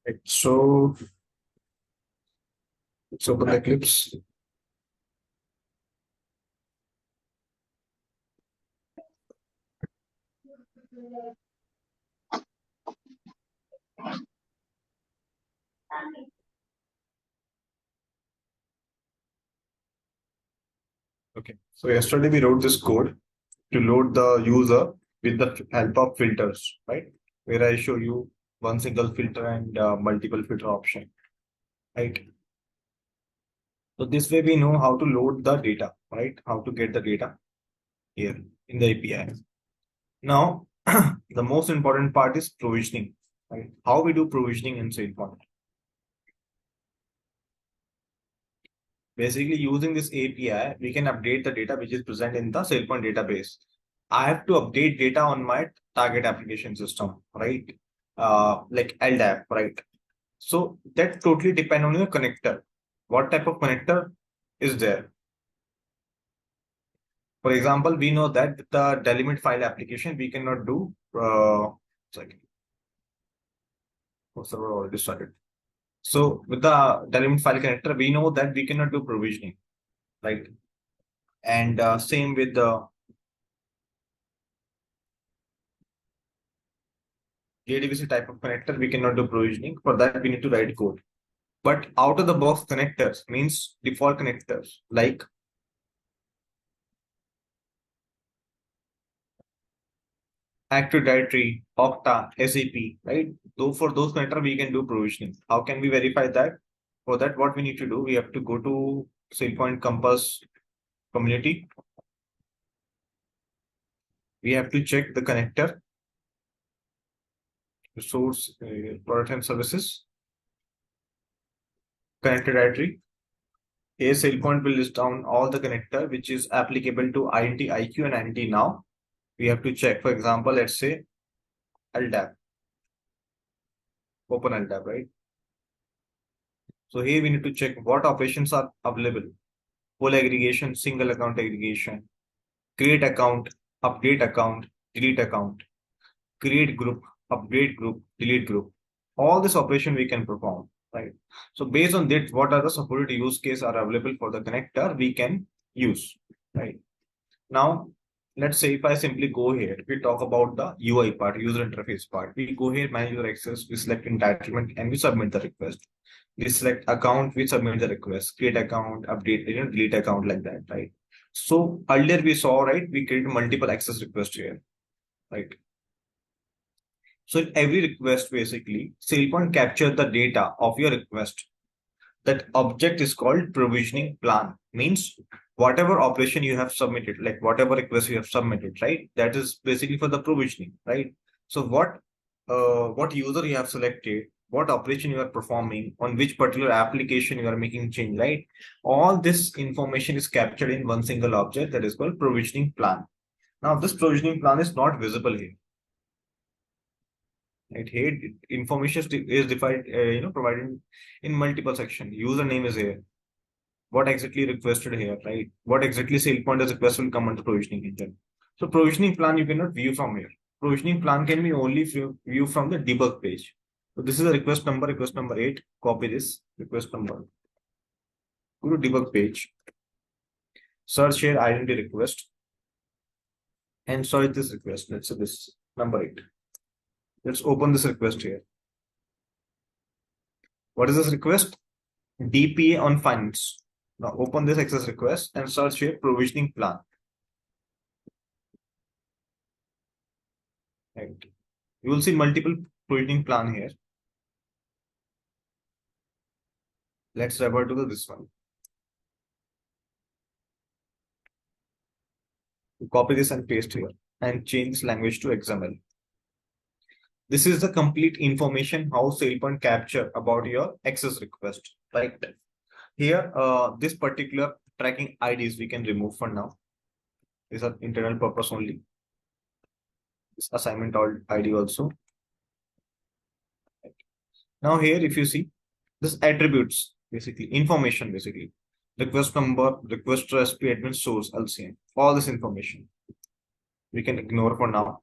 Right. So let's open the Eclipse. Okay. So yesterday we wrote this code to load the user with the help of filters, right? Where I show you one single filter and multiple filter option, right? So this way we know how to load the data, right? How to get the data here in the API. Now, the most important part is provisioning, right? How we do provisioning in SailPoint. Basically, using this API, we can update the data which is present in the SailPoint database. I have to update data on my target application system, right? Like LDAP, right? So that totally depend on your connector. What type of connector is there? For example, we know that with the delimit file application, we cannot do second. Oh, server already started. So with the delimit file connector, we know that we cannot do provisioning, right? And same with the JDBC type of connector, we cannot do provisioning. For that, we need to write code. But out of the box connectors means default connectors like Active Directory, Okta, SAP, right? Though for those connectors, we can do provisioning. How can we verify that? For that, what we need to do, we have to go to SailPoint Compass community. We have to check the connector, source, product and services, connector directory. Here, SailPoint will list down all the connector which is applicable to INT IQ and INT now. We have to check, for example, let's say LDAP, open LDAP, right? So here we need to check what operations are available. Full aggregation, single account aggregation, create account, update account, delete account, create group, update group, delete group. All this operation we can perform, right? So based on that, what are the supported use case are available for the connector we can use, right? Now, let's say if I simply go here, we talk about the UI part, user interface part. We go here, manage user access, we select entitlement and we submit the request. We select account, we submit the request, create account, update, delete account like that, right? So earlier we saw, right, we create multiple access requests here, right? So in every request, basically, SailPoint capture the data of your request. That object is called provisioning plan. Means whatever operation you have submitted, like whatever request you have submitted, right? That is basically for the provisioning, right? So what user you have selected, what operation you are performing, on which particular application you are making change, right? All this information is captured in one single object that is called provisioning plan. Now this provisioning plan is not visible here. Right here, information is defined, provided in multiple sections. Username is here. What exactly requested here, right? What exactly SailPoint as request will come under provisioning engine. So provisioning plan you cannot view from here. Provisioning plan can be only view from the debug page. So this is a request number 8. Copy this request number. Go to debug page. Search here identity request. And search this request. Let's say this number 8. Let's open this request here. What is this request? DPA on finance. Now open this access request and search here provisioning plan. Right. You will see multiple provisioning plan here. Let's revert to this one. Copy this and paste here and change this language to XML. This is the complete information how SailPoint capture about your access request. Right here, this particular tracking IDs we can remove for now. These are internal purpose only. This assignment ID also. Now here, if you see this attributes, basically information, basically request number, request to SP admin source, LCM, all this information we can ignore for now.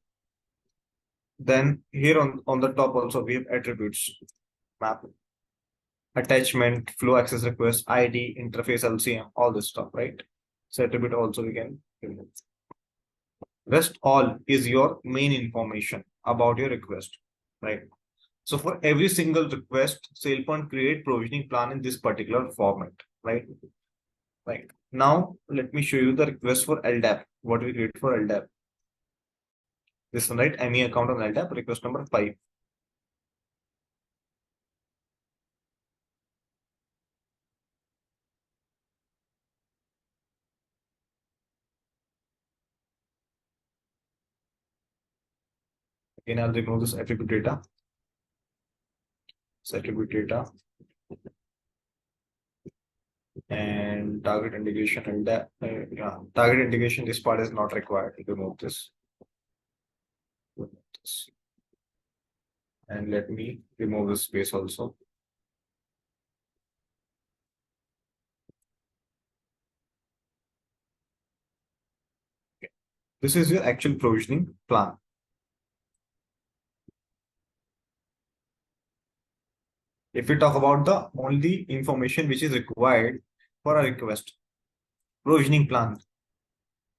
Then here on the top also we have attributes, map, attachment, flow access request, ID, interface, LCM, all this stuff, right? So attribute also we can remove. Rest all is your main information about your request, right? So for every single request, SailPoint create provisioning plan in this particular format, right? Right. Now let me show you the request for LDAP. What we create for LDAP. This one, right? ME account on LDAP, request number 5. Again, I'll remove this attribute data. This attribute data and target indication and that yeah, target indication. This part is not required. Remove this. And let me remove this space also. Okay. This is your actual provisioning plan. If we talk about the only information which is required for a request, provisioning plan.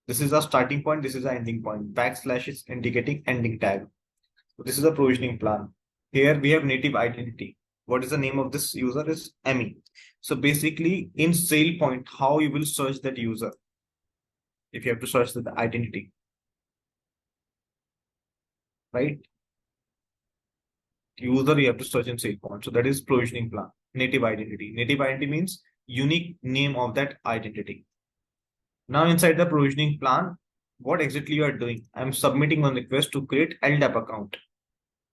This is a starting point. This is an ending point. Backslash is indicating ending tag. So this is a provisioning plan. Here we have native identity. What is the name of this user is Emmy. So basically in SailPoint, how you will search that user? If you have to search the identity, right? User you have to search in SailPoint. So that is provisioning plan. Native identity. Native identity means unique name of that identity. Now inside the provisioning plan, what exactly you are doing? I'm submitting one request to create LDAP account.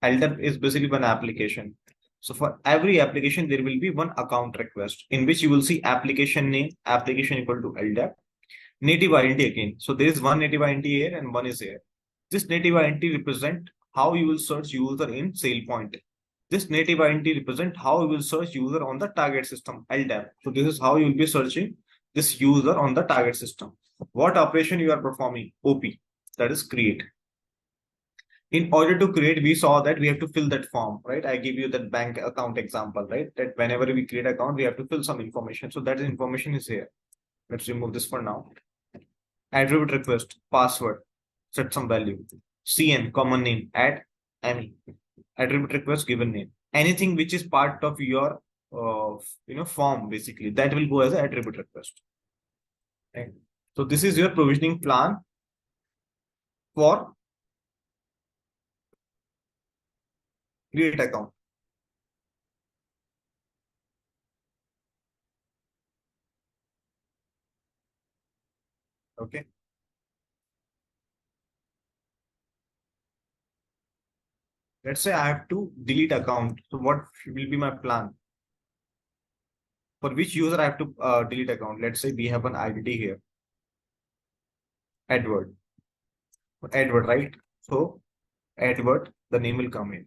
LDAP is basically one application. So for every application, there will be one account request in which you will see application name, application equal to LDAP, native identity again. So there is one native identity here and one is here. This native identity represent how you will search user in SailPoint. This native identity represent how you will search user on the target system, LDAP. So this is how you will be searching this user on the target system. What operation you are performing? OP, that is create. In order to create, we saw that we have to fill that form, right? I give you that bank account example, right? That whenever we create account, we have to fill some information. So that information is here. Let's remove this for now. Attribute request, password, set some value. CN, common name, add any. Attribute request, given name. Anything which is part of your form, basically, that will go as an attribute request. Right? So this is your provisioning plan for create account. Okay. Let's say I have to delete account. So what will be my plan? For which user I have to delete account? Let's say we have an identity here. Edward. Edward, right? So Edward, the name will come in.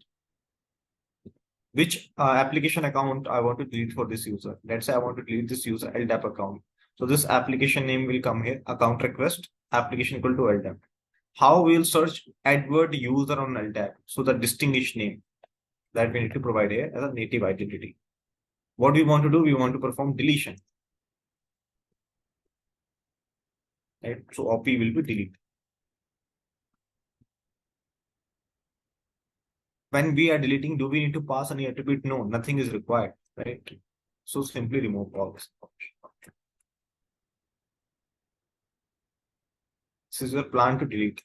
Which application account I want to delete for this user? Let's say I want to delete this user LDAP account. So this application name will come here. Account request, application equal to LDAP. How we will search Edward user on LDAP? So the distinguished name that we need to provide here as a native identity. What we want to do? We want to perform deletion. Right? So OP will be delete. When we are deleting, do we need to pass any attribute? No, nothing is required, right? So simply remove all this. This is your plan to delete.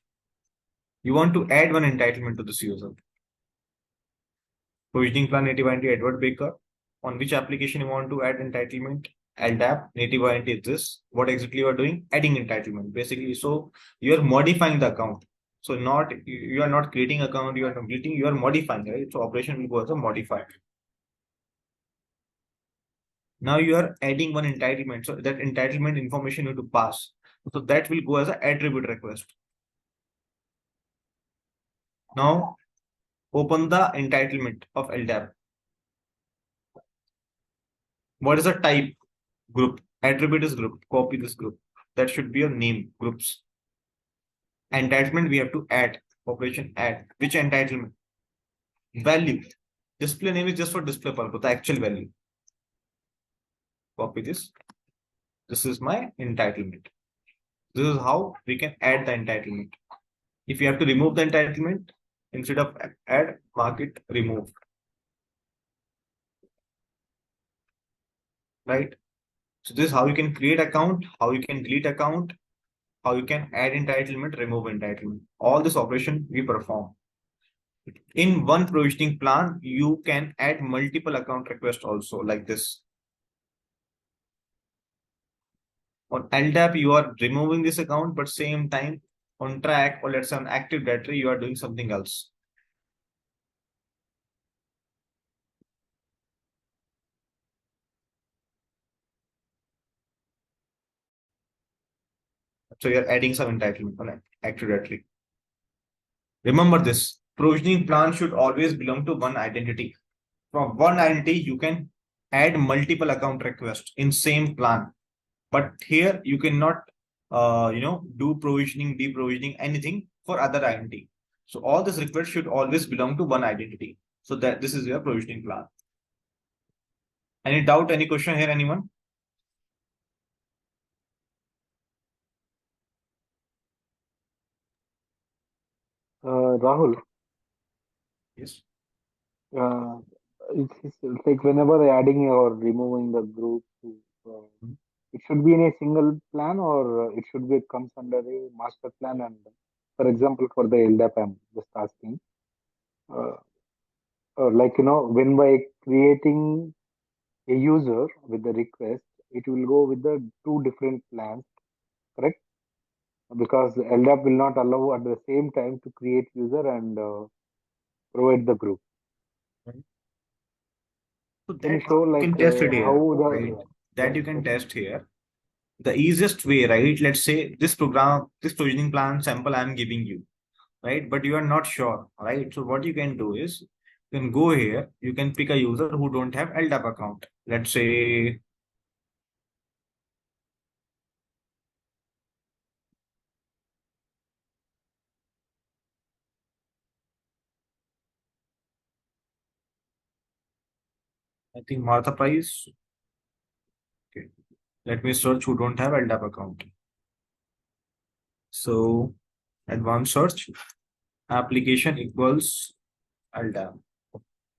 You want to add one entitlement to this user. Provisioning plan native identity Edward Baker. On which application you want to add entitlement? LDAP, native identity is this. What exactly you are doing? Adding entitlement, basically. So you are modifying the account. So not you are not creating account, you are not deleting, you are modifying, right? So operation will go as a modify. Now you are adding one entitlement. So that entitlement information you have to pass. So that will go as an attribute request. Now open the entitlement of LDAP. What is the type? Group. Attribute is group. Copy this group. That should be your name, groups. Entitlement we have to add. Operation add. Which entitlement? Value. Display name is just for display purpose, the actual value. Copy this. This is my entitlement. This is how we can add the entitlement. If you have to remove the entitlement, instead of add, mark it remove. Right? So this is how you can create account, how you can delete account, how you can add entitlement, remove entitlement. All this operation we perform. In one provisioning plan, you can add multiple account requests also like this. On LDAP, you are removing this account, but same time on track or let's say on active directory, you are doing something else. So you're adding some entitlement on active directory. Remember this, provisioning plan should always belong to one identity. From one identity, you can add multiple account requests in same plan. But here you cannot, do provisioning, deprovisioning, anything for other identity. So all this request should always belong to one identity. So that this is your provisioning plan. Any doubt, any question here, anyone? Rahul, Yes. uh, it's like whenever adding or removing the group, Mhm. it should be in a single plan or it should be comes under a master plan. And for example, for the LDAP, I'm just asking, uh, like when by creating a user with the request, it will go with the two different plans, correct? Because LDAP will not allow at the same time to create user and provide the group. So Can you that show you like can test it how here, right? the That yeah, you can okay. test here. The easiest way, right? Let's say this program, this provisioning plan sample I'm giving you, right? But you are not sure, right? So what you can do is you can go here, you can pick a user who don't have LDAP account. Let's say I think Martha Price. Okay. Let me search who don't have LDAP account. So advanced search, application equals LDAP,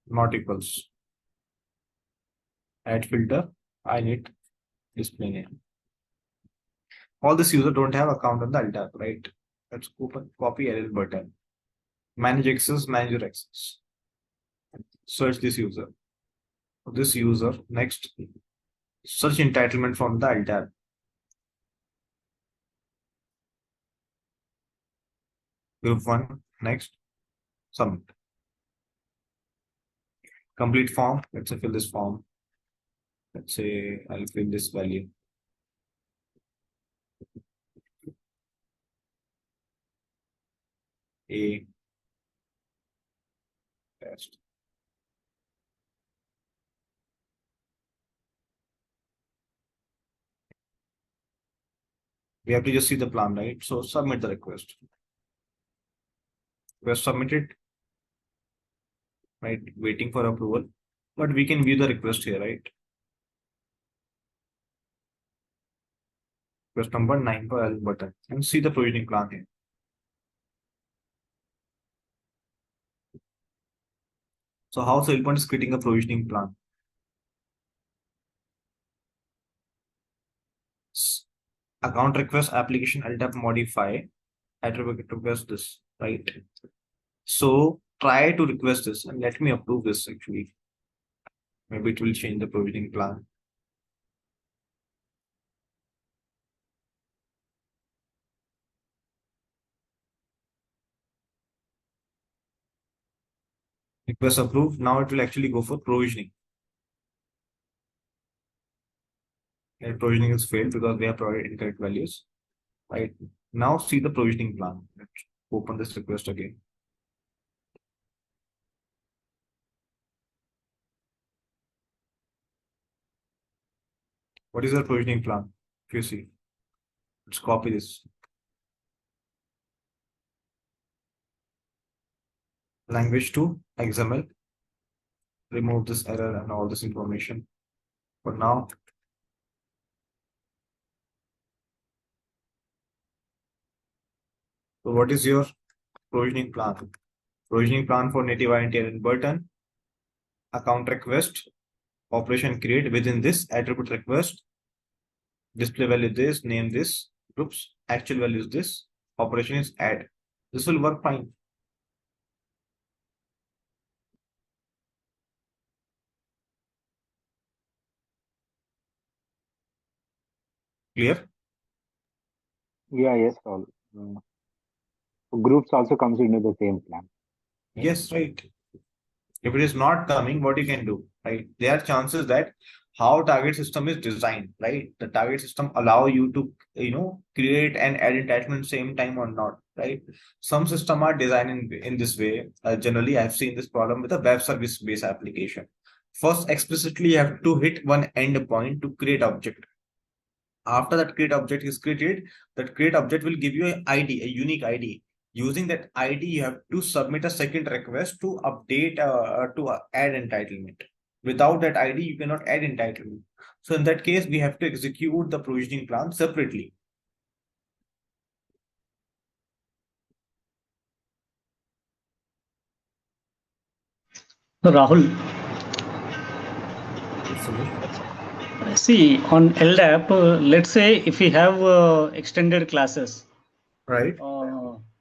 not equals. Add filter, I need display name. All this user don't have account on the LDAP, right? Let's open copy edit button. Manage access, manage your access. Search this user. This user, next, search entitlement from the LDAP. Group one, next, submit. Complete form. Let's say fill this form. Let's say I'll fill this value. A test. We have to just see the plan, right? So submit the request. Request submitted, right? Waiting for approval. But we can view the request here, right? Request number 9 for L button and see the provisioning plan here. So how SailPoint is creating a provisioning plan? Account request application LDAP modify attribute request this, right? So try to request this and let me approve this actually. Maybe it will change the provisioning plan. Request approved. Now it will actually go for provisioning. And provisioning is failed because we have provided incorrect values. Right. Now see the provisioning plan. Let's open this request again. What is the provisioning plan? If you see, let's copy this. Language to XML. remove this error and all this information. But now, so what is your provisioning plan? Provisioning plan for native identity and button, account request, operation create within this attribute request, display value this, name this, groups, actual value is this, operation is add. This will work fine. Clear? Yeah, yes, all. Mm. Groups also comes into the same plan. Yes, right. If it is not coming, what you can do, right? There are chances that how target system is designed, right? The target system allow you to, create and add entitlement same time or not, right? Some system are designed in this way. Generally, I've seen this problem with a web service based application. First, explicitly, you have to hit one endpoint to create object. After that create object is created, that create object will give you an ID, a unique ID. Using that ID, you have to submit a second request to update, add entitlement. Without that ID, you cannot add entitlement. So in that case, we have to execute the provisioning plan separately. So Rahul, Yes, Sunil. see on LDAP, let's say if we have extended classes, Right.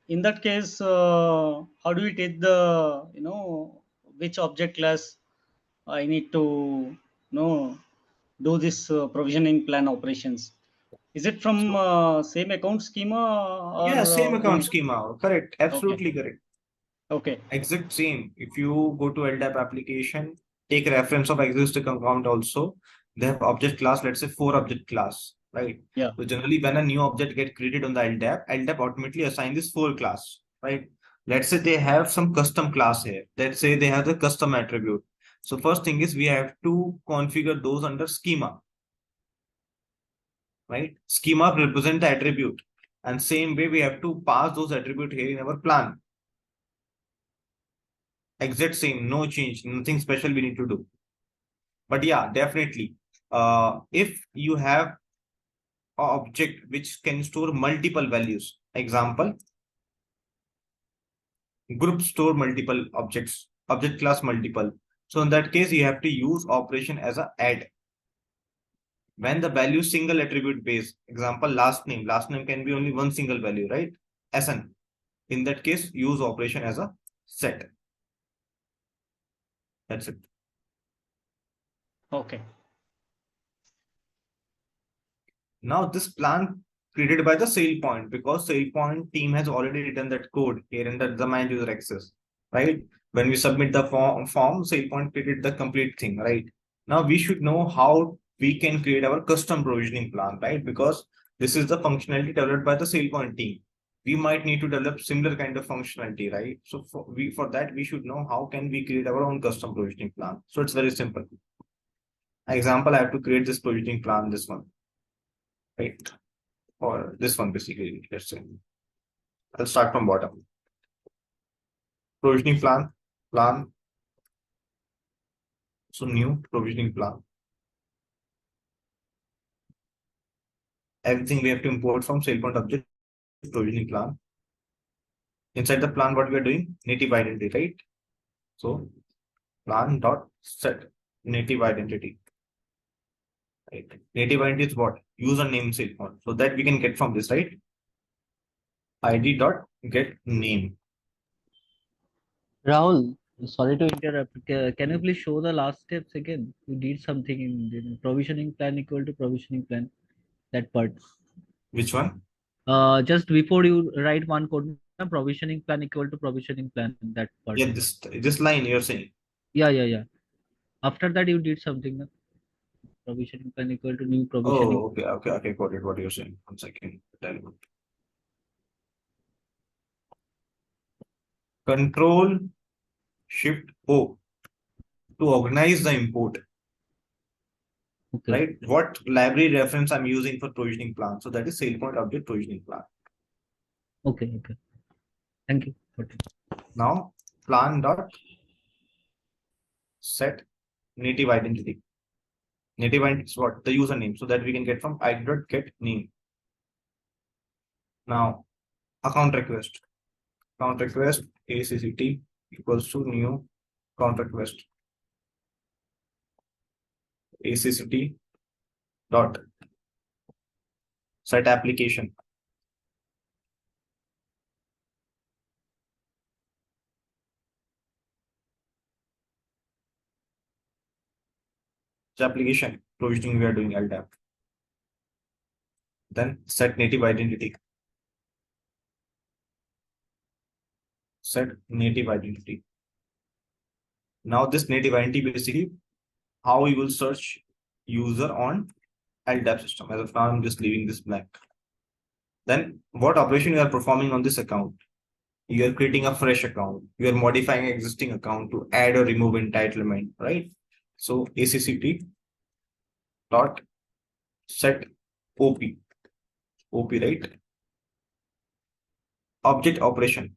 in that case, how do we take the, which object class I need to, do this provisioning plan operations? Is it from So same account schema yeah, or same account we? schema. Correct. Okay, Absolutely correct. okay, Exact same. If you go to LDAP application, take reference of existing account also. They have object class, let's say four object class, right? yeah, So generally when a new object get created on the LDAP automatically assign this four class, right? Let's say they have some custom class here. Let's say they have the custom attribute. So first thing is we have to configure those under schema, right? Schema represent the attribute. And same way we have to pass those attribute here in our plan. Exact same, no change, nothing special we need to do. But yeah, definitely. If you have a object which can store multiple values, example, group store multiple objects, object class multiple. So in that case, you have to use operation as a add. When the value single attribute base, example, last name can be only one single value, right? SN. In that case, use operation as a set. That's it. okay. Now this plan created by the SailPoint, because SailPoint team has already written that code here in the manage user access, right? When we submit the form, SailPoint created the complete thing, right? Now we should know how we can create our custom provisioning plan, right? Because this is the functionality developed by the SailPoint team. We might need to develop similar kind of functionality, right? So for that, we should know how can we create our own custom provisioning plan. So it's very simple. Example, I have to create this provisioning plan, this one, right? Or this one basically, let's say. I'll start from bottom. Provisioning plan. So new provisioning plan. Everything we have to import from SailPoint object provisioning plan. Inside the plan, what we are doing? Native identity, right? So plan dot set native identity. Right. Native identity is what? Username SailPoint. So that we can get from this, right? ID dot get name. Rahul, sorry to interrupt. Can you please show the last steps again? You did something in the provisioning plan equal to provisioning plan, that part. Which one? Just before you write one code, na, provisioning plan equal to provisioning plan, that part. Yeah, this line you're saying. Yeah, yeah, yeah. After that, you did something. Na? Provisioning plan equal to new provisioning. Oh, okay. Got it. What you're saying. 1 second. Tell you. Control Shift O to organize the import, Okay, right? What library reference I'm using for provisioning plan. So that is SailPoint object provisioning plan. okay, okay. Thank you. Now plan dot set native identity. Native identity is what? The username. So that we can get from id.get name. Now, account request. Account request ACCT equals to new account request. ACCT dot set application. The application provisioning we are doing LDAP. Then set native identity. Set native identity. Now this native identity basically how we will search user on LDAP system. As of now, I'm just leaving this blank. Then what operation you are performing on this account? You are creating a fresh account. You are modifying an existing account to add or remove entitlement, right? So ACCT dot set OP, right? Object operation.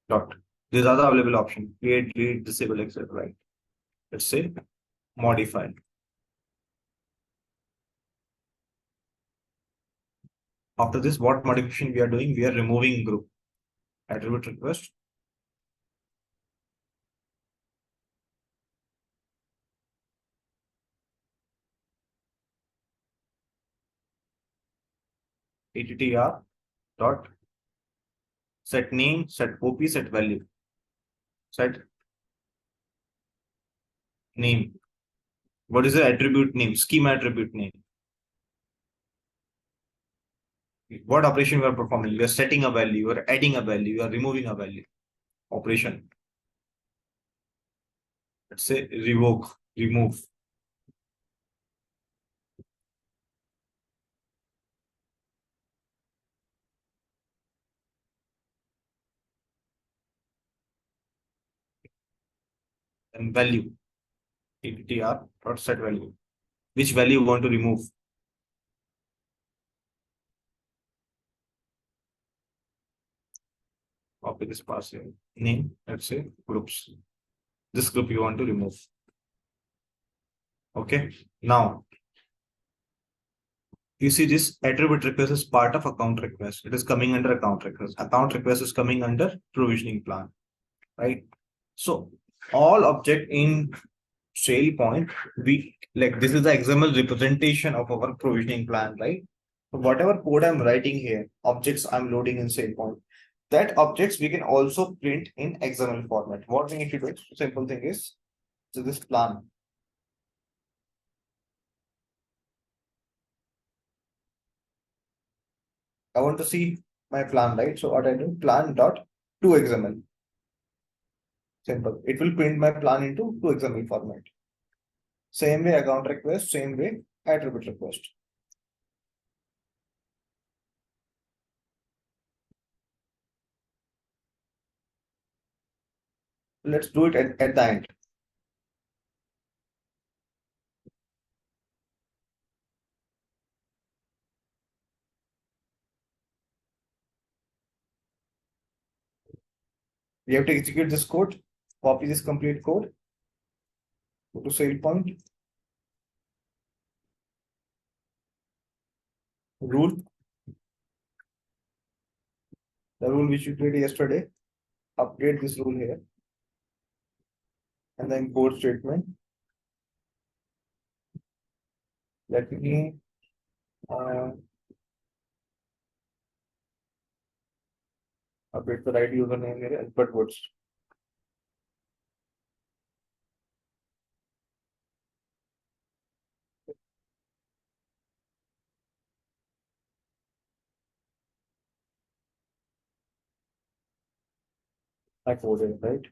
Dot. These are the available options. Create, delete, disable, etc. Right? Let's say modify. After this, what modification we are doing? We are removing group. Attribute request. attr dot set name, set OP, set value. Set name. What is the attribute name? Schema attribute name. What operation you are performing? You are setting a value, you are adding a value, you are removing a value. Operation. Let's say revoke, remove. And value. attr dot set value. Which value you want to remove? Copy this passing name. Let's say groups. This group you want to remove. Okay. Now you see this attribute request is part of account request. It is coming under account request. Account request is coming under provisioning plan, right? So all object in SailPoint, we like this is the XML representation of our provisioning plan, right? So whatever code I'm writing here, objects I'm loading in SailPoint, that objects we can also print in XML format. What we need to do, simple thing is, so this plan. I want to see my plan, right? So what I do, plan dot to XML. Simple. It will print my plan into to XML format. Same way account request, same way attribute request. Let's do it at the end. We have to execute this code, copy this complete code, go to SailPoint, rule, the rule which we created yesterday, update this rule here, and then code statement. Let me update the right username here, but what's my code here, right?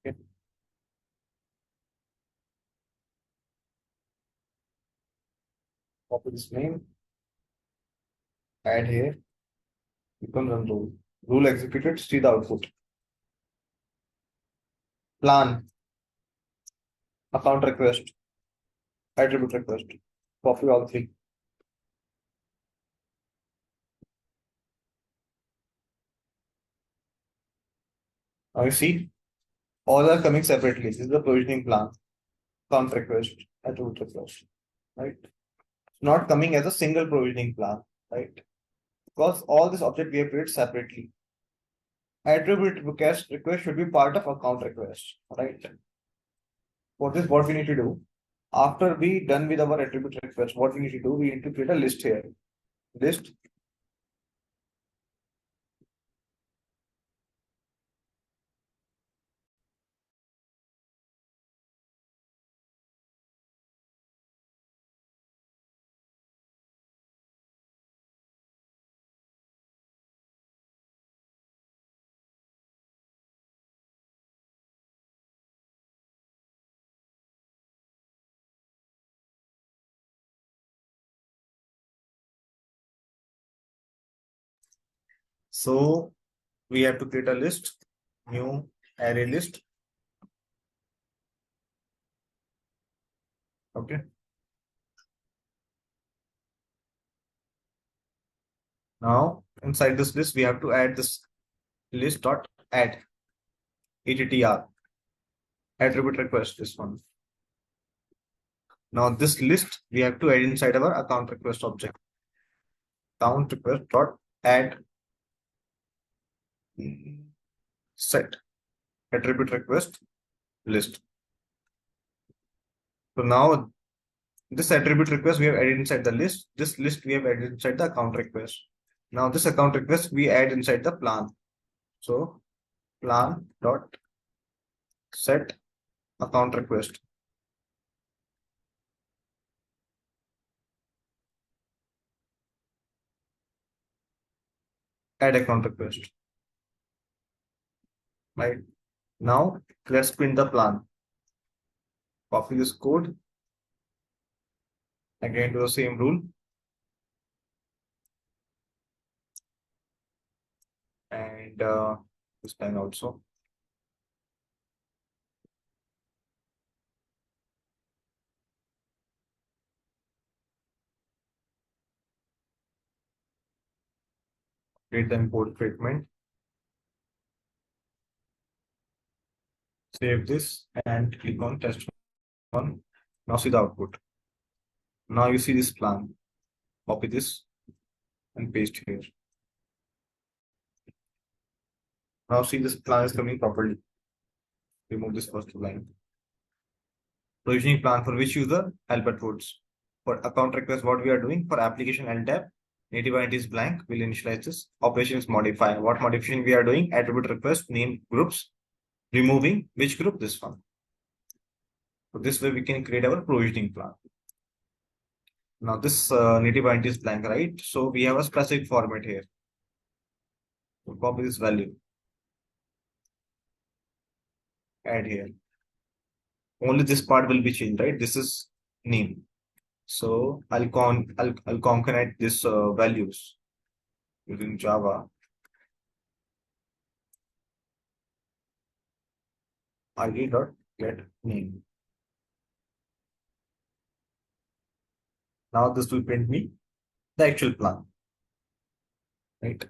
Okay. Copy this name, add here, become run rule. Rule executed, see the output. Plan, account request, attribute request, copy all three. Now you see, all are coming separately. This is the provisioning plan, count request, attribute request, right? It's not coming as a single provisioning plan, right? Because all this object we have created separately. Attribute request should be part of account request, right? For this, what we need to do, after we done with our attribute request, what we need to do, we need to create a list here. List. So we have to create a list, new array list. Okay. Now inside this list, we have to add this list dot add attr attribute request, this one. Now this list we have to add inside our account request object. Account request dot add set attribute request list. So now this attribute request we have added inside the list. This list we have added inside the account request. Now this account request we add inside the plan. So plan dot set account request. Add account request. Right. Now let's print the plan. Copy this code. Again to the same rule. And this time also. Create the import statement. Save this and click on test one. Now see the output. Now you see this plan. Copy this and paste here. Now see this plan is coming properly. Remove this first line. Provisioning plan for which user? Albert Woods. For account request, what we are doing for application LDAP, native identity is blank. We'll initialize this. Operation is modify. What modification we are doing? Attribute request, name groups. Removing which group? This one. So this way we can create our provisioning plan. Now this native identity is blank, right? So we have a specific format here. So copy this value. Add here. Only this part will be changed, right? This is name. So I'll concatenate this values using Java. id dot get name. Now this will print me the actual plan, right?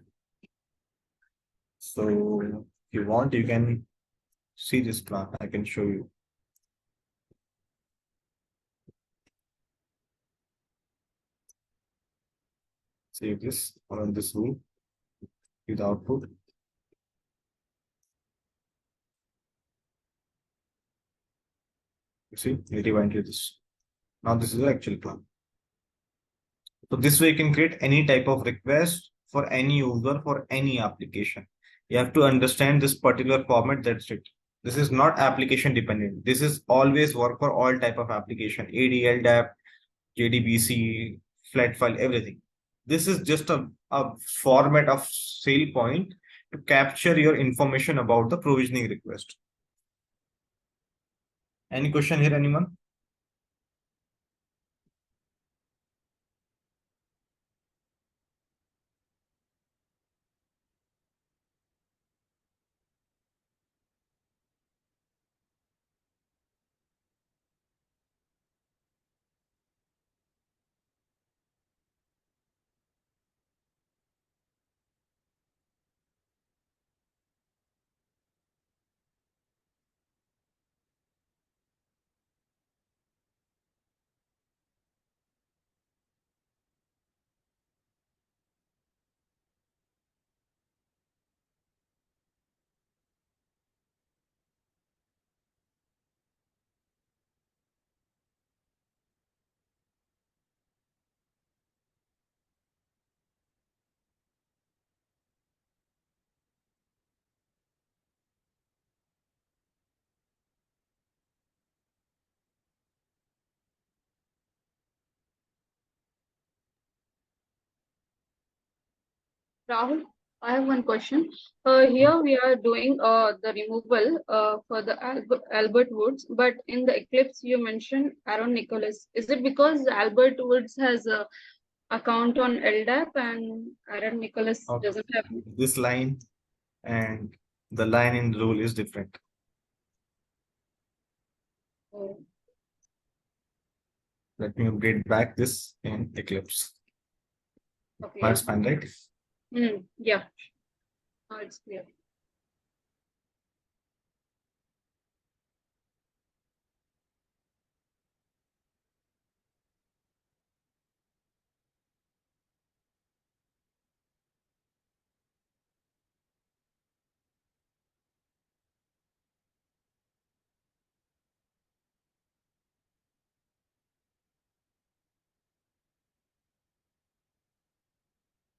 So if you want, you can see this plan. I can show you. Save this, run this rule with output. You see, native entry this. Now this is the actual plan. So this way you can create any type of request for any user for any application. You have to understand this particular format, that's it. This is not application dependent. This is always work for all type of application, AD, LDAP, JDBC, flat file, everything. This is just a format of SailPoint to capture your information about the provisioning request. Any question here, anyone? Rahul, I have one question. Here we are doing the removal for the Albert Woods, but in the Eclipse you mentioned Aaron Nicholas. Is it because Albert Woods has a account on LDAP and Aaron Nicholas Okay. doesn't have? This line and the line in rule is different. Oh, Let me update back this in Eclipse. okay. That's fine, right? Yeah. Now it's clear.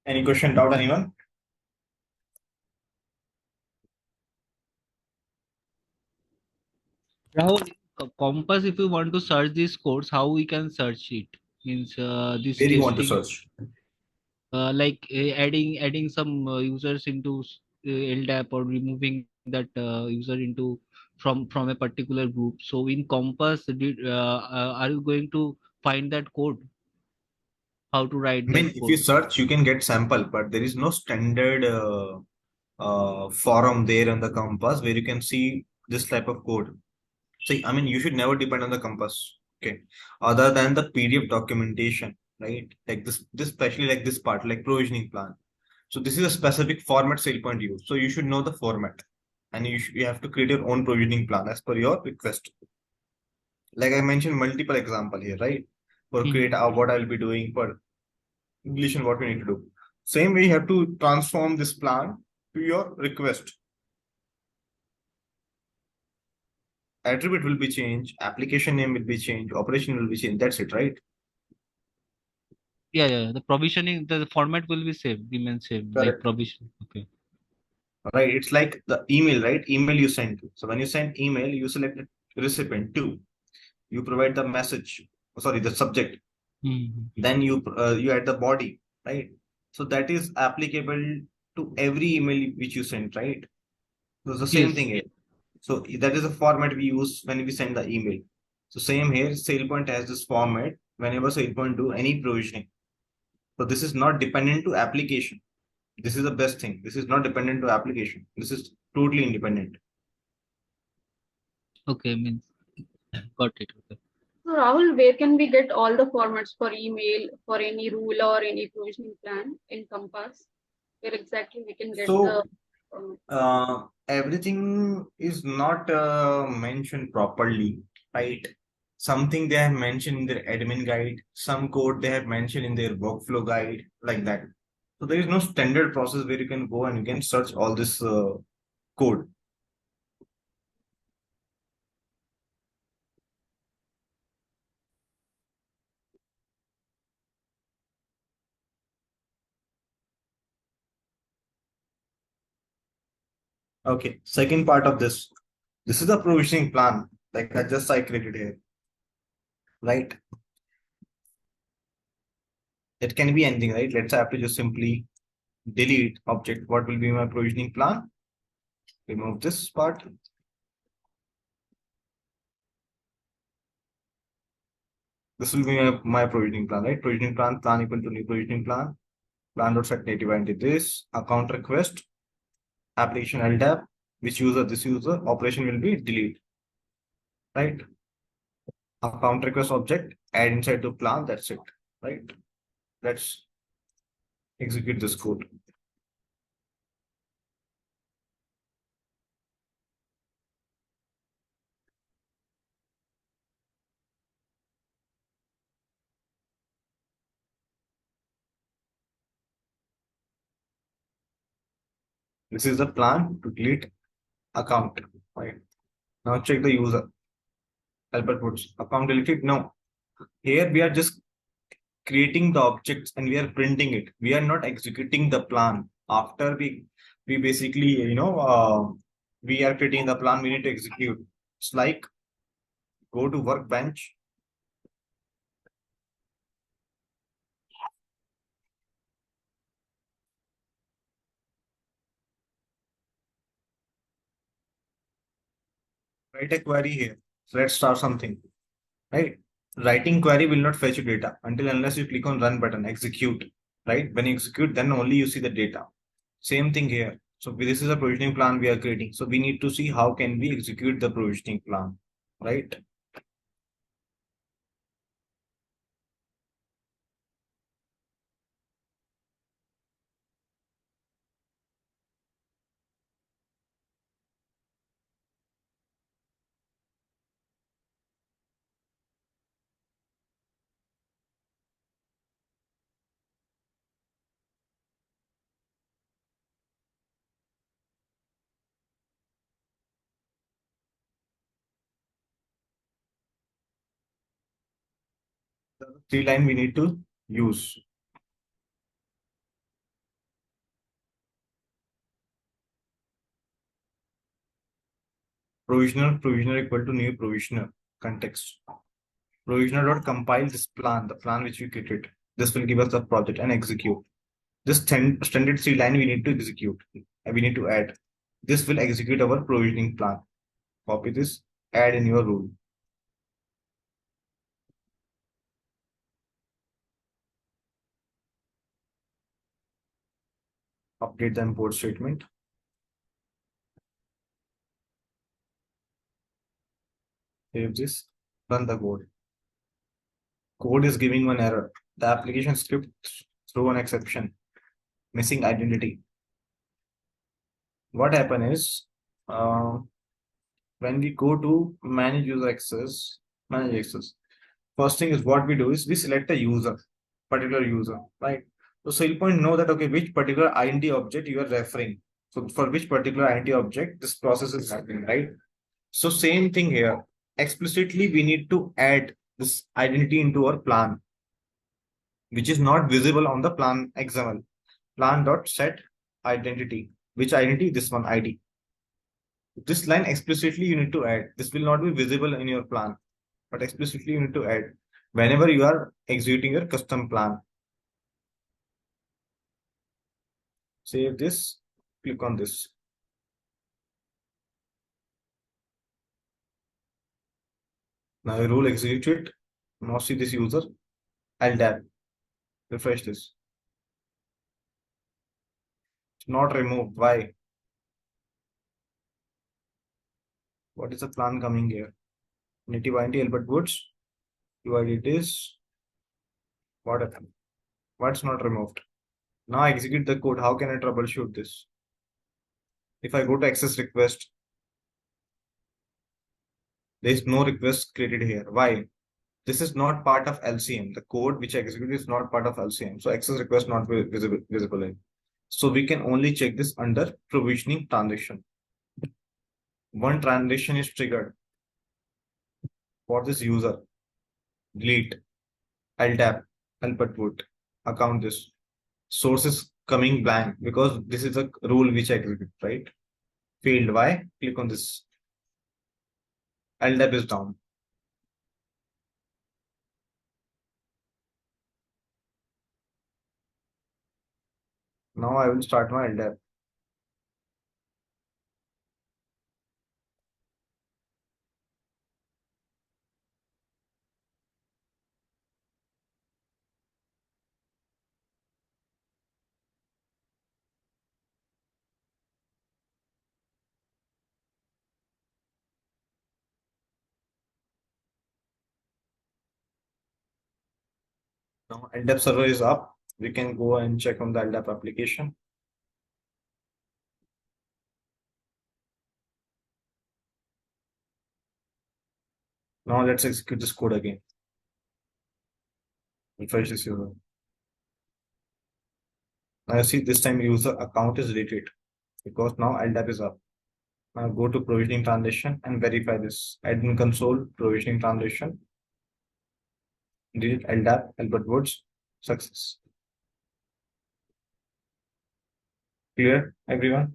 Any question, doubt, anyone? Rahul, Compass, if you want to search these codes, how we can search it? Means this Where you want to testing, search? like adding some users into LDAP or removing that user into from a particular group. So in Compass, are you going to find that code? How to write I that mean, if you code? search, you can get sample, but there is no standard forum there on the Compass where you can see this type of code. See, I mean, you should never depend on the Compass, okay? Other than the PDF documentation, right? Like this especially like this part, like provisioning plan. So this is a specific format SailPoint use. So you should know the format, and you have to create your own provisioning plan as per your request. Like I mentioned, multiple example here, right? For create what I'll be doing for English and what we need to do. Same way, you have to transform this plan to your request. Attribute will be changed, application name will be changed, operation will be changed. That's it, right? Yeah. The provisioning, the format will be same, remain same, like Correct. provision. Okay. Right. It's like the email, right? Email you send to. So when you send email, you select the recipient to. You provide the message, sorry, the subject. Then you add the body, right? So that is applicable to every email which you send, right? So it's the same Yes. thing here. So that is the format we use when we send the email. So same here, SailPoint has this format whenever SailPoint do any provisioning. So this is not dependent to application. This is the best thing. This is not dependent to application. This is totally independent. Okay, means got it. Okay. So Rahul, where can we get all the formats for email, for any rule or any provisioning plan in Compass? Where exactly we can get So the everything is not mentioned properly, right? Something they have mentioned in their admin guide, some code they have mentioned in their workflow guide, like that. So there is no standard process where you can go and you can search all this code. Okay, second part of this. This is the provisioning plan, like I created here, right? It can be anything, right? Let's say I have to just simply delete object. What will be my provisioning plan? Remove this part. This will be my provisioning plan, right? Provisioning plan equal to new provisioning plan. Plan dot set native entity this, account request, application LDAP, which user, this user, operation will be delete, right? Account request object, add inside the plan, that's it, right? Let's execute this code. This is the plan to delete account, right? Now check the user. Albert Woods, account deleted? No. Here we are just creating the objects and we are printing it. We are not executing the plan. After we basically, we are creating the plan, we need to execute. It's like go to workbench. Write a query here. So let's start something, right? Writing query will not fetch you data until unless you click on run button, execute, right? When you execute, then only you see the data. Same thing here. So this is a provisioning plan we are creating. So we need to see how can we execute the provisioning plan, right? The three line we need to use. Provisioner equal to new provisioner context. Provisioner dot compile this plan, the plan which we created. This will give us the project and execute. This standard C line we need to execute. We need to add. This will execute our provisioning plan. Copy this, add in your rule. Update the import statement. Save this, run the code. Code is giving one error. The application script throw an exception, missing identity. What happened is, when we go to manage access, first thing is what we do is we select a user, particular user, right? So SailPoint know that, okay, which particular identity object you are referring. So for which particular identity object this process is happening, right? So same thing here. Explicitly, we need to add this identity into our plan, which is not visible on the plan XML. Plan dot set identity. Which identity? This one ID. This line explicitly you need to add. This will not be visible in your plan, but explicitly you need to add whenever you are executing your custom plan. Save this, click on this. Now your rule executed. Now see this user. I'll tab. Refresh this. It's not removed. Why? What is the plan coming here? Native identity Albert Woods. UID it is. What happened? What's not removed? Now I execute the code. How can I troubleshoot this? If I go to access request, there is no request created here. Why? This is not part of LCM. The code which I executed is not part of LCM. So access request not visible. So we can only check this under provisioning transaction. One transaction is triggered for this user. Delete, LTAP, help account this. Source is coming blank because this is a rule which I execute, right? Failed. Why? Click on this. LTAP is down. Now I will start my LTAP. Now LTAP server is up. We can go and check on the LTAP application. Now let's execute this code again. Refresh this user. Now you see this time user account is deleted because now LTAP is up. Now go to provisioning transaction and verify this. Admin console provisioning transaction. Delete LTAP, Albert Woods, success. Clear, everyone?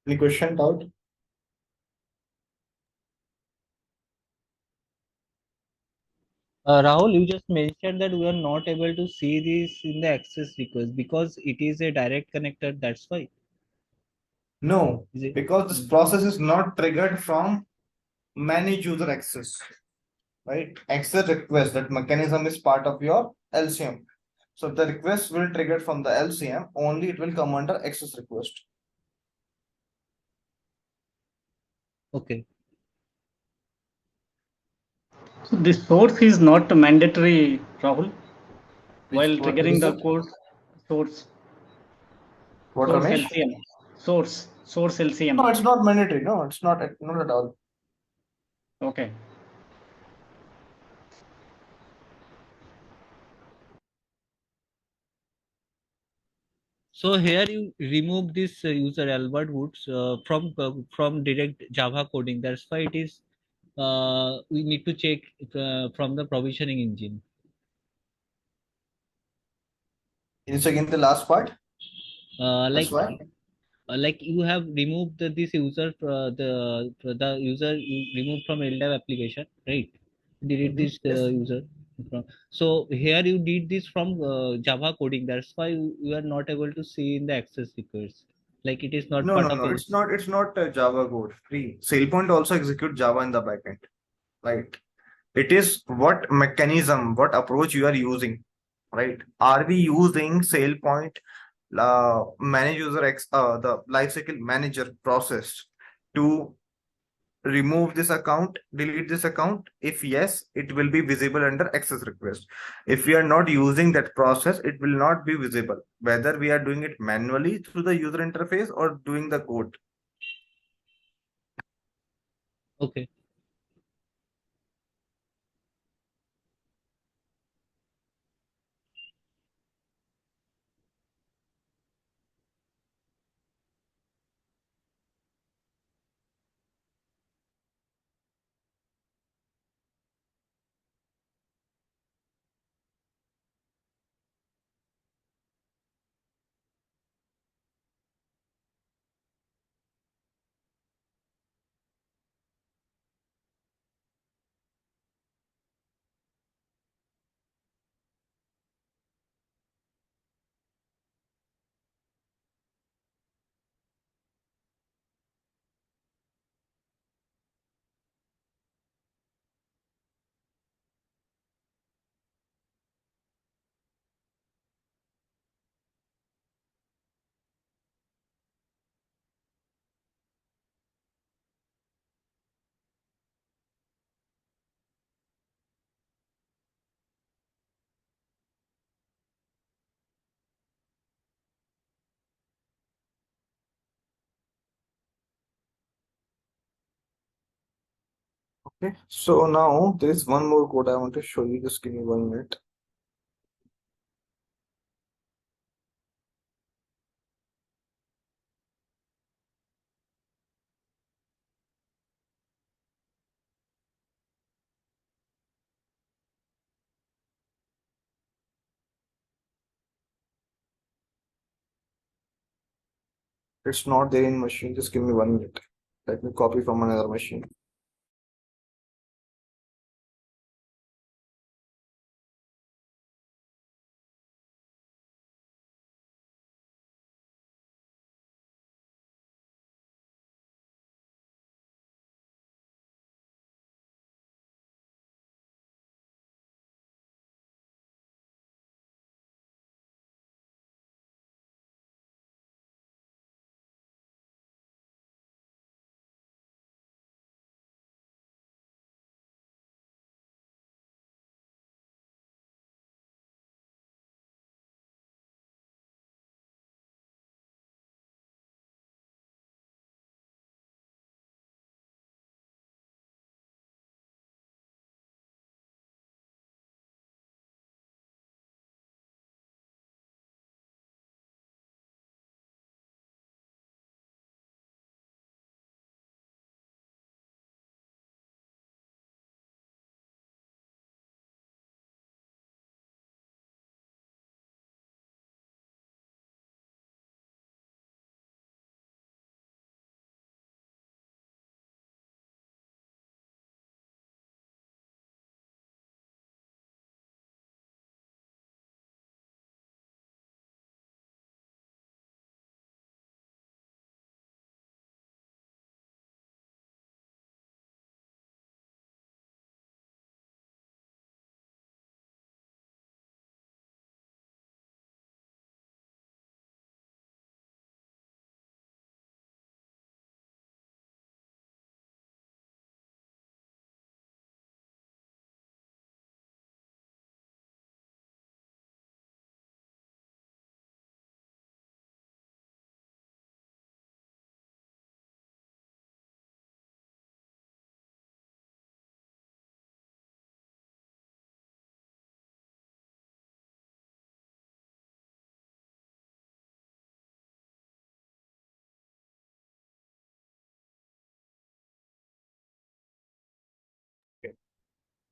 Any question, doubt? Rahul, you just mentioned that we are not able to see this in the access request because it is a direct connector. That's why. No, Is it? because this process is not triggered from manage user access, right? Access request, that mechanism is part of your LCM. So the request will trigger from the LCM, only it will come under access request. Okay. So the source is not mandatory, Rahul, Which while what triggering is the it? code source What, source Ramesh? LCM source LCM. No, it's not mandatory. No, it's not at all. Okay. So here you remove this user Albert Woods from direct Java coding. That's why it is we need to check from the provisioning engine. It's again the last part. Uh, That's like why. like you have removed this user the user you removed from LDAP application, right? Delete Mhm. this Yes. user from, so here you did this from Java coding. That's why you are not able to see in the access request, like it is not No, part no, of no. it. It's not Java code. Free. SailPoint also execute Java in the backend. Right. It is what mechanism, what approach you are using. Right. Are we using SailPoint manage user the lifecycle manager process to remove this account, delete this account? If yes, it will be visible under access request. If we are not using that process, it will not be visible, whether we are doing it manually through the user interface or doing the code. Okay. Okay, so now there is one more code I want to show you. Just give me 1 minute. It's not there in machine. Just give me 1 minute. Let me copy from another machine.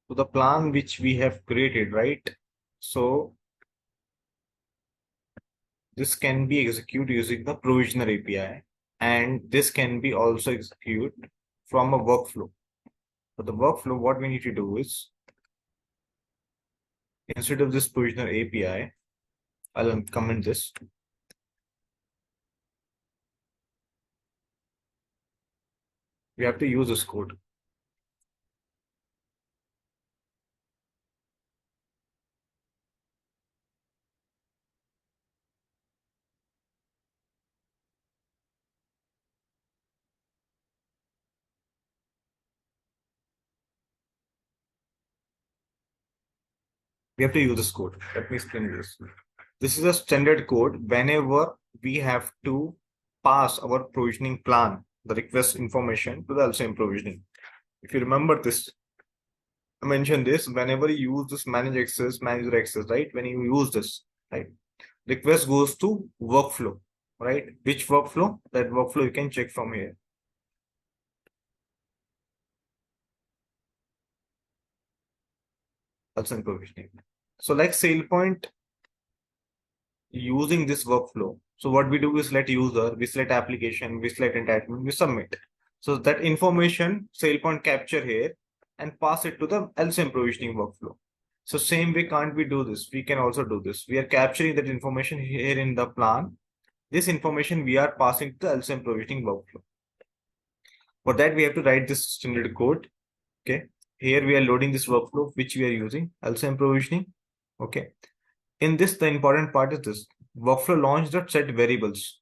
to the plan which we have created, right? So this can be executed using the provisioner API, and this can be also executed from a workflow. For the workflow, what we need to do is, instead of this provisioner API, I'll comment this. We have to use this code. We have to use this code. Let me explain this. This is a standard code whenever we have to pass our provisioning plan, the request information, to the LCM provisioning. If you remember this, I mentioned this, whenever you use this manage access, manager access, right? When you use this, right? Request goes to workflow, right? Which workflow? That workflow you can check from here. LCM provisioning. So like SailPoint using this workflow. So what we do is select user, we select application, we select entitlement, we submit. So that information SailPoint capture here and pass it to the LCM provisioning workflow. So same way can't we do this? We can also do this. We are capturing that information here in the plan. This information we are passing to the LCM provisioning workflow. For that we have to write this standard code. Okay. Here we are loading this workflow which we are using LCM provisioning. Okay. In this, the important part is this workflow launch.set variables.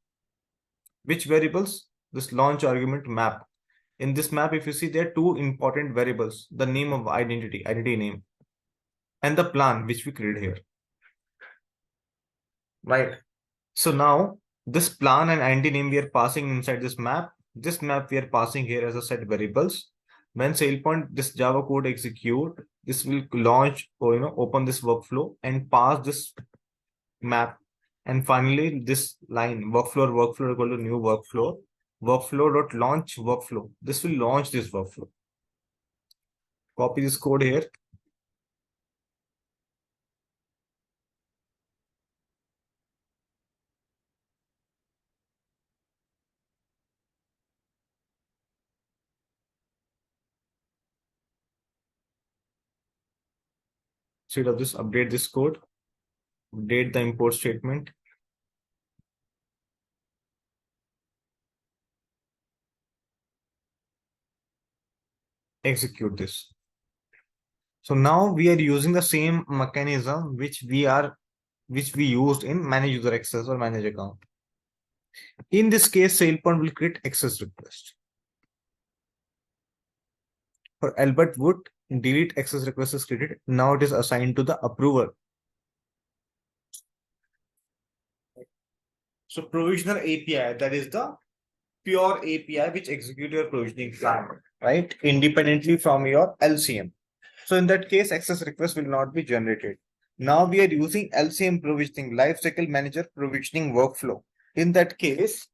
Which variables? This launch argument map. In this map, if you see, there are two important variables: the name of identity name, and the plan which we create here. Right. So now this plan and identity name we are passing inside this map. This map we are passing here as a set variables. When SailPoint this Java code execute, this will launch or open this workflow and pass this map. And finally, this line workflow equal to new workflow.launch workflow. This will launch this workflow. Copy this code here. Instead of this, update this code, update the import statement. Execute this. So now we are using the same mechanism which we used in manage user access or manage account. In this case, SailPoint will create access request. For Albert Wood, delete access request is created. Now it is assigned to the approver. So provisioner API, that is the pure API which execute your provisioning plan, right? Independently from your LCM. So in that case, access request will not be generated. Now we are using LCM provisioning, lifecycle manager provisioning workflow. In that case,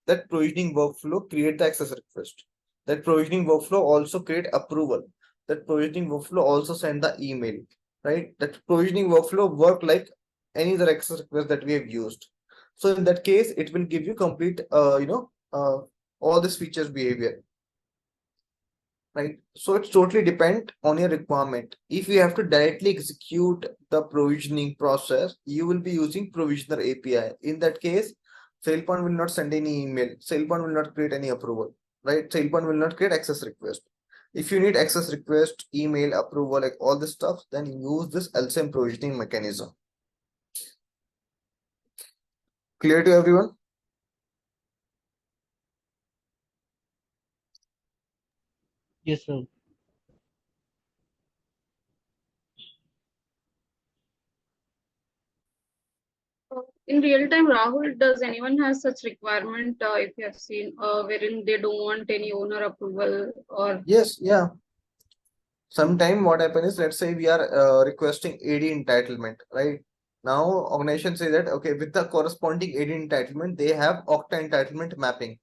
that provisioning workflow create the access request. That provisioning workflow also create approval. That provisioning workflow also send the email, right? That provisioning workflow work like any other access request that we have used. So in that case, it will give you complete, all these features behavior. Right. So it's totally depend on your requirement. If you have to directly execute the provisioning process, you will be using provisioner API. In that case, SailPoint will not send any email. SailPoint will not create any approval. Right. SailPoint will not create access request. If you need access request, email, approval, like all this stuff, then use this LCM provisioning mechanism. Clear to everyone? Yes, sir. In real time, Rahul, does anyone has such requirement if you have seen wherein they don't want any owner approval or Yes, yeah. Sometime what happens is, let's say we are requesting AD entitlement, right? Now organization say that, okay, with the corresponding AD entitlement, they have Okta entitlement mapping.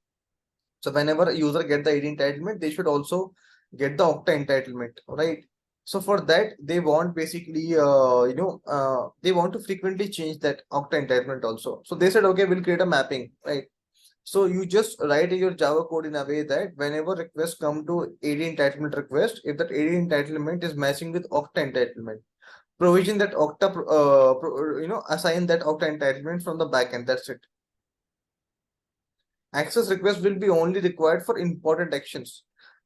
So whenever a user get the AD entitlement, they should also get the Okta entitlement, right? So for that, they want basically, they want to frequently change that octa entitlement also. So they said, okay, we'll create a mapping, right? So you just write your Java code in a way that whenever requests come to AD entitlement request, if that AD entitlement is matching with octa entitlement, provision that octa, assign that octa entitlement from the backend. That's it. Access request will be only required for important actions.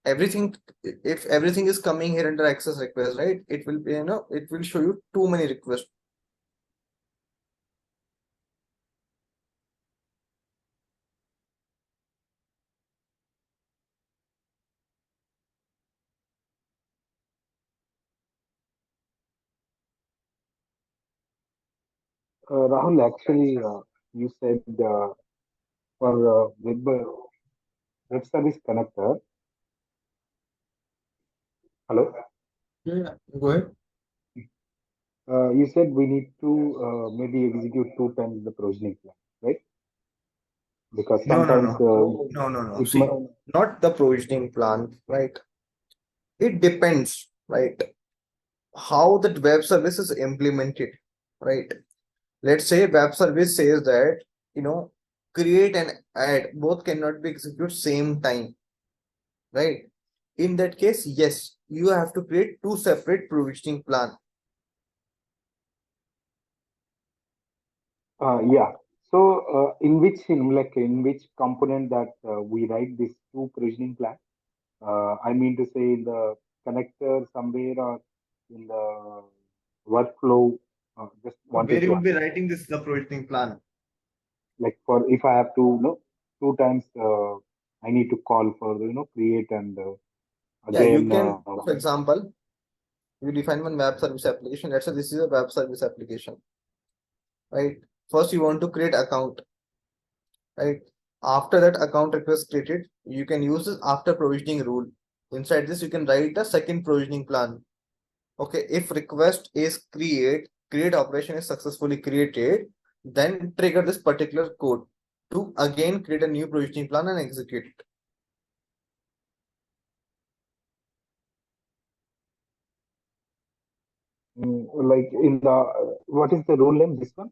Everything, if everything is coming here under access request, right? It will be, it will show you too many requests. Rahul, actually, you said for web service connector. Hello. Yeah, go ahead. You said we need to maybe execute 2 times the provisioning plan, right? Because No, sometimes no. it See, might. not the provisioning plan, right? It depends, right? How that web service is implemented, right? Let's say web service says that, create and add both cannot be executed same time, right? In that case, yes, you have to create two separate provisioning plan. Yeah. So in which component that we write this two provisioning plan? I mean to say in the connector somewhere or in the workflow. Just Where wanted you to will be understand. writing this the provisioning plan. Like for if I have to, 2 times, I need to call for create and Yeah, you again. can, for example, you define one web service application. Let's say this is a web service application, right? First, you want to create account, right? After that account request created, you can use this after provisioning rule. Inside this, you can write a second provisioning plan. Okay, if request is create operation is successfully created, then trigger this particular code to again create a new provisioning plan and execute it. Like in the what is the rule name? This one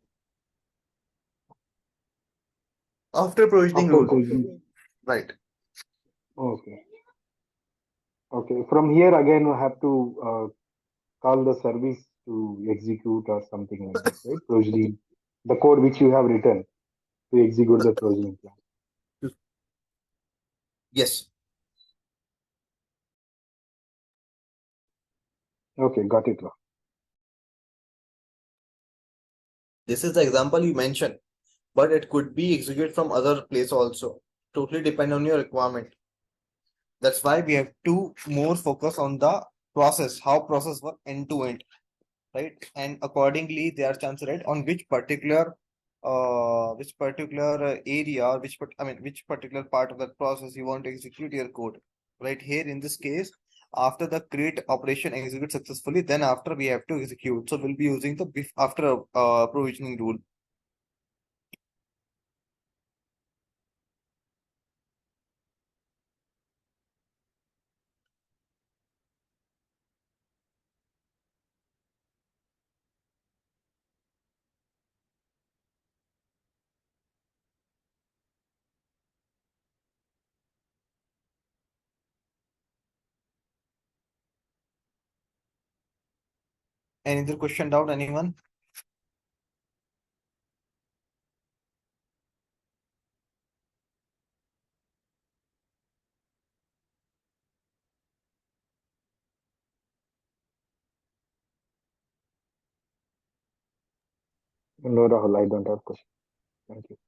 After provisioning after rule, provisioning. right? Okay. Okay. From here again, we have to call the service to execute or something like that, right? Provisioning the code which you have written to execute the provisioning plan. Yes. Okay, got it. This is the example you mentioned, but it could be executed from other place also. Totally depend on your requirement. That's why we have to more focus on the process, how process work end to end, right? And accordingly, there are chances, right, on which particular area, or which particular part of that process you want to execute your code, right? Here in this case, after the create operation executes successfully, then after we have to execute. So we'll be using the after provisioning rule. Any other question, doubt, anyone? No, Rahul, I don't have question. Thank you.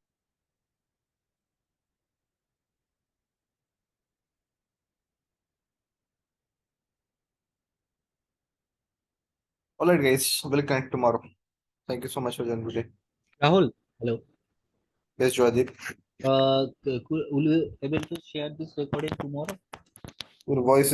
All right, guys, we'll connect tomorrow. Thank you so much for joining today. Rahul, hello. Yes, Joadip. Will you able to share this recording tomorrow? Your voice is